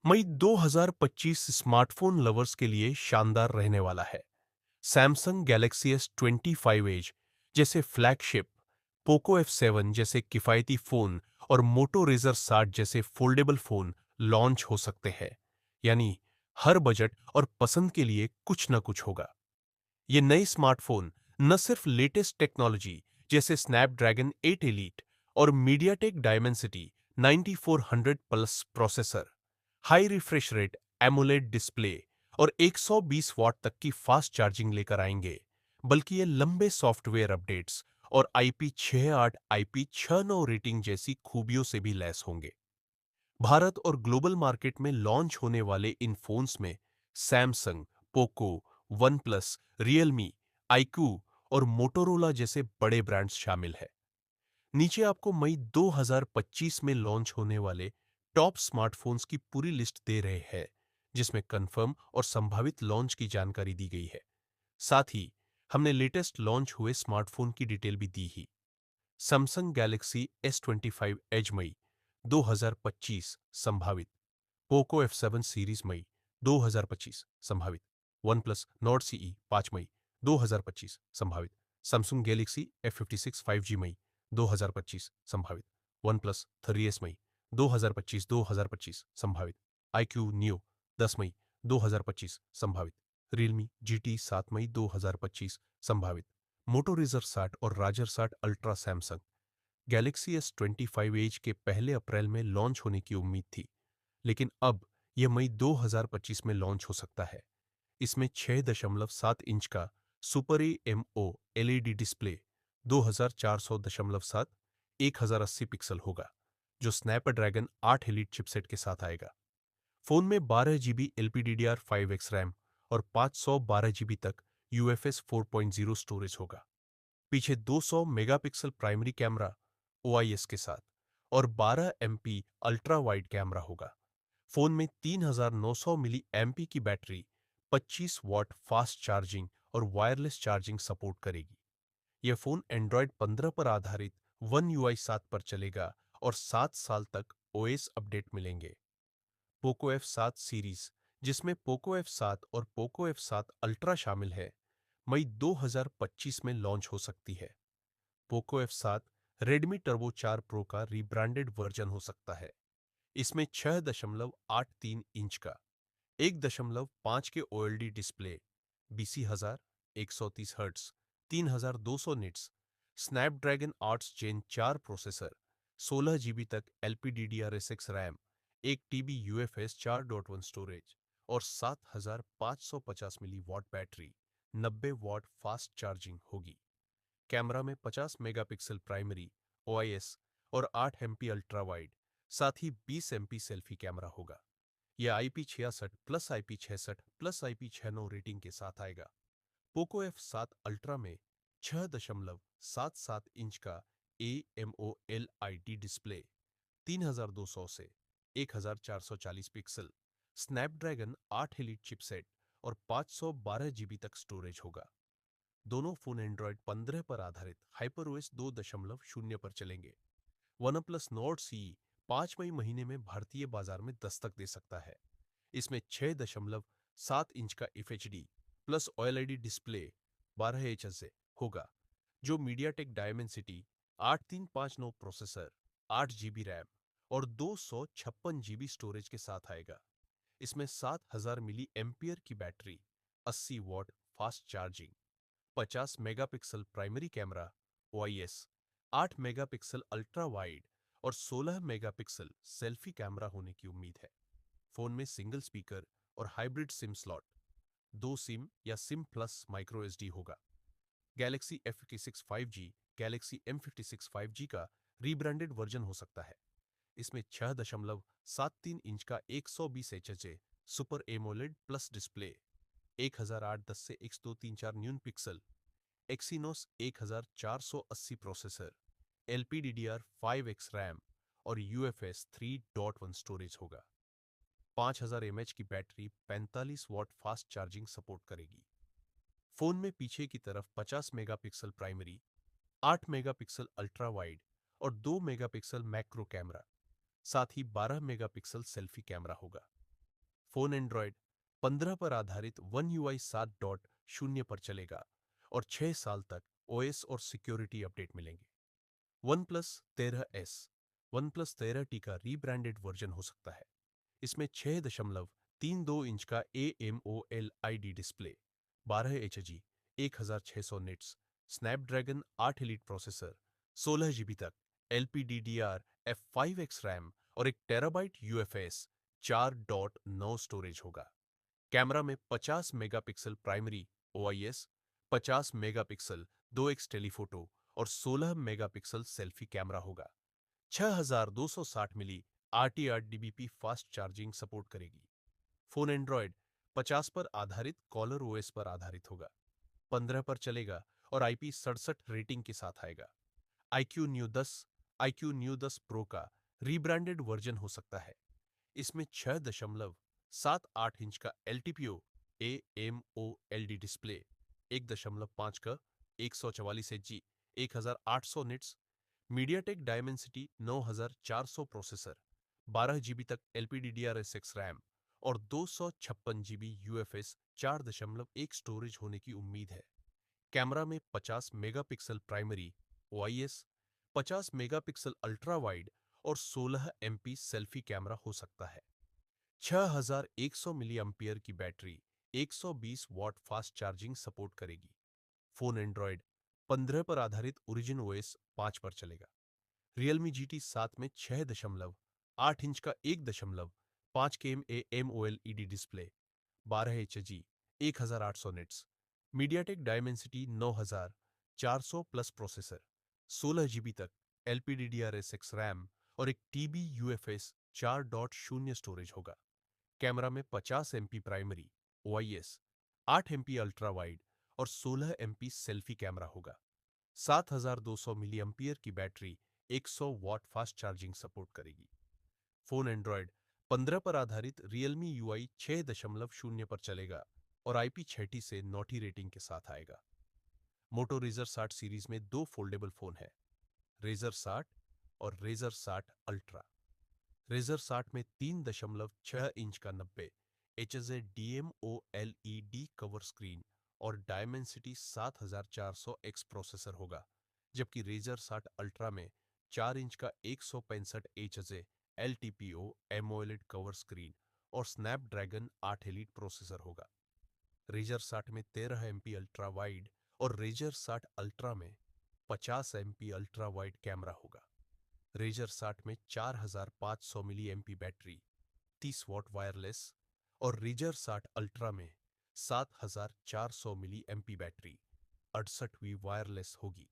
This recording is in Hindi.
मई 2025 स्मार्टफोन लवर्स के लिए शानदार रहने वाला है। सैमसंग गैलेक्सी S25 एज जैसे फ्लैगशिप, पोको F7 जैसे किफायती फोन और मोटो रेजर 60 जैसे फोल्डेबल फोन लॉन्च हो सकते हैं। यानी हर बजट और पसंद के लिए कुछ न कुछ होगा। ये नए स्मार्टफोन न सिर्फ लेटेस्ट टेक्नोलॉजी जैसे स्नैपड्रैगन 8 एलीट और MediaTek Dimensity 9400 plus processor, high refresh rate AMOLED display और 120 वॉट तक की फास्ट चार्जिंग लेकर आएंगे, बल्कि ये लंबे सॉफ्टवेयर अपडेट्स और IP68 IP69 रेटिंग जैसी खूबियों से भी लैस होंगे। भारत और ग्लोबल मार्केट में लॉन्च होने वाले इन फोन्स में Samsung, Poco, one plus, Realme, IQ और मोटोरोला जैसे बड़े ब्रांड्स शामिल हैं। नीचे आपको मई 2025 में लॉन्च होने वाले टॉप स्मार्टफोन्स की पूरी लिस्ट दे रहे हैं, जिसमें कंफर्म और संभावित लॉन्च की जानकारी दी गई है। साथ ही हमने लेटेस्ट लॉन्च हुए स्मार्टफोन की डिटेल भी दी ही। सैमसंग गैलेक्सी S25 एज मई 2025 संभावित, पोको F7 सीरीज मई 2025 संभावित, वन प्लस नॉर्ड सीई 5 मई 2025 संभावित, सैमसंग गैलेक्सी F56 5G मई 2025 संभावित, वन प्लस 30S मई 2025 संभावित, iQOO Neo 10 मई 2025 संभावित, रियलमी GT 7 मई 2025 संभावित, मोटो रेजर 60 और Razr 60 Ultra. Samsung Galaxy S25 Edge के पहले अप्रैल में लॉन्च होने की उम्मीद थी, लेकिन अब यह मई 2025 में लॉन्च हो सकता है। इसमें 6.7 इंच का super AMO LED display 2400.7 1080 pixel होगा, जो स्नैपड्रैगन 8 एलीट चिपसेट के साथ आएगा। फोन में 12 GB LPDDR5X रैम और 512 GB तक UFS 4.0 स्टोरेज होगा। पीछे 200 मेगापिक्सल प्राइमरी कैमरा OIS के साथ और 12 MP अल्ट्रा वाइड कैमरा होगा। फोन में 3900 मिली एमपी की बैटरी 25 वॉट फास्ट चार्जिंग और वायरलेस चार्जिंग सपोर्ट करेगी। यह फोन एंड्रॉयड 15 पर आधारित One UI 7 पर चलेगा और 7 साल तक OS अपडेट मिलेंगे। पोको F7 सीरीज, जिसमें पोको F7 और पोको F7 अल्ट्रा शामिल है, मई 2025 में लॉन्च हो सकती है। Poco F7 Redmi turbo 4 pro का रीब्रांडेड वर्जन हो सकता है। इसमें 6.83 इंच का 1.5 के OLED display, BC1000, 130 hertz, 3200 nits, Snapdragon 8 जेन 4 प्रोसेसर, 16 GB तक LPDDR6 RAM, 1 TB UFS 4.1 storage और 7550 milliwatt battery, 90 watt fast charging होगी। कैमरा में 50 मेगापिक्सल प्राइमरी OIS और 8 MP अल्ट्रा वाइड, साथ ही 20 MP सेल्फी कैमरा होगा। यह IP66 plus IP66 plus IP69 rating के साथ आएगा। पोको F7 अल्ट्रा में 6.77 इंच का AMOLED डिस्प्ले, 3200 से 1440 पिक्सल, स्नैपड्रैगन 8 एलीट चिपसेट और 512 GB तक स्टोरेज होगा। दोनों फोन एंड्रॉयड 15 पर आधारित HyperOS 2.0 पर चलेंगे। वनप्लस नॉर्ड सीई 5 मई महीने में भारतीय बाजार में दस्तक दे सकता है। इसमें 6.7 इंच का FHD प्लस OLED डिस्प्ले 12 से होगा, जो MediaTek Dimensity 8359 processor, 8 GB RAM और 256 GB स्टोरेज के साथ आएगा। इसमें 7000 मिली एम्पियर की battery, 80 what fast charging, 50 megapixel primary camera OIS, 8 megapixel ultra wide और 16 मेगापिक्सल सेल्फी कैमरा होने की उम्मीद है। फोन में सिंगल स्पीकर और हाइब्रिड सिम स्लॉट, 2 सिम या सिम प्लस माइक्रो SD होगा। Galaxy F56 5G Galaxy M56 5G का रीब्रांडेड वर्जन हो सकता है। इसमें 6.73 इंच का 120 HHA super AMOLED plus display, 1008-10 से 1234 न्यून pixel, Exynos 1480 processor, LPDDR5X RAM और UFS 3.1 स्टोरेज होगा। 5000 mAh की battery 45 what fast charging support करेगी। फोन में पीछे की तरफ 50 megapixel primary, 8 megapixel ultra wide और 2 मेगापिक्सल मैक्रो कैमरा, साथ ही 12 मेगापिक्सल सेल्फी कैमरा होगा। फोन एंड्रॉयड 15 पर आधारित वन यूआई 7.0 पर चलेगा और 6 साल तक ओएस और सिक्योरिटी अपडेट मिलेंगे। One plus 13S one plus 13T का रीब्रांडेड वर्जन हो सकता है। इसमें 6.32 इंच का AMOLED display, 12 HZ 1600 nits, Snapdragon 8 elite processor, 16 GB तक LPDDR5X रैम और 1 TB UFS 4.9 स्टोरेज होगा। कैमरा में 50 megapixel primary OIS, 50 megapixel 2x telephoto और 16 मेगापिक्सल सेल्फी कैमरा होगा। 6260 मिली RTR-DBP फास्ट चार्जिंग सपोर्ट करेगी। फोन एंड्रॉयड 50 पर आधारित कॉलर OS पर आधारित होगा। 15 पर चलेगा और IP67 रेटिंग के साथ आएगा। iQOO 10 Pro का रीब्रांडेड वर्जन हो सकता है। इसमें 6.78 इंच का LTPO AMOLED डिस्प्ले, 1.5 का 144 HZ 1800 nits, MediaTek Dimensity 9400 processor, 12 GB तक LPDDR6 रैम और 256 GB UFS 4.1 स्टोरेज होने की उम्मीद है। कैमरा में 50 megapixel primary OIS, 50 megapixel ultra wide और 16 MP सेल्फी कैमरा हो सकता है। 6100 मिली एम्पियर की battery 120 what fast charging support करेगी। फोन एंड्रॉयड 15 पर आधारित ओरिजिन OS 5 पर चलेगा। Realme GT 7 में 6.8 इंच का 1.5 km AMOLED display, 12 HZ 1800 nits, MediaTek Dimensity 9400 plus processor, 16 GB तक LPDDR6 रैम और 1 TB UFS 4.0 स्टोरेज होगा। कैमरा में 50 MP primary OIS, 8 MP ultra wide और 16 MP सेल्फी कैमरा होगा। 7200 मिली एम्पियर की battery 100 what fast charging support करेगी। फोन एंड्रॉयड 15 पर आधारित Realme UI 6.0 पर चलेगा और IP60 से नॉटी रेटिंग के साथ आएगा। मोटो रेजर 60 सीरीज में 2 फोल्डेबल फोन है, रेजर 60 और रेजर 60 अल्ट्रा। रेजर 60 में 3.6 इंच का 90 Hz DMOLED कवर स्क्रीन और डायमेंसिटी 7400X प्रोसेसर होगा, जबकि रेजर 60 अल्ट्रा में 4 इंच का 165 Hz LTPO AMOLED cover screen और स्नैपड्रैगन 8 एलीट प्रोसेसर होगा। रेजर 60 में 13 MP अल्ट्रा वाइड और रेजर 60 अल्ट्रा में 50 MP अल्ट्रा वाइड कैमरा होगा। रेजर 60 में 4500 मिली एमपी बैटरी, 30 वॉट वायरलेस और रेजर 60 अल्ट्रा में 7400 मिली एमपी बैटरी, 68वीं वायरलेस होगी।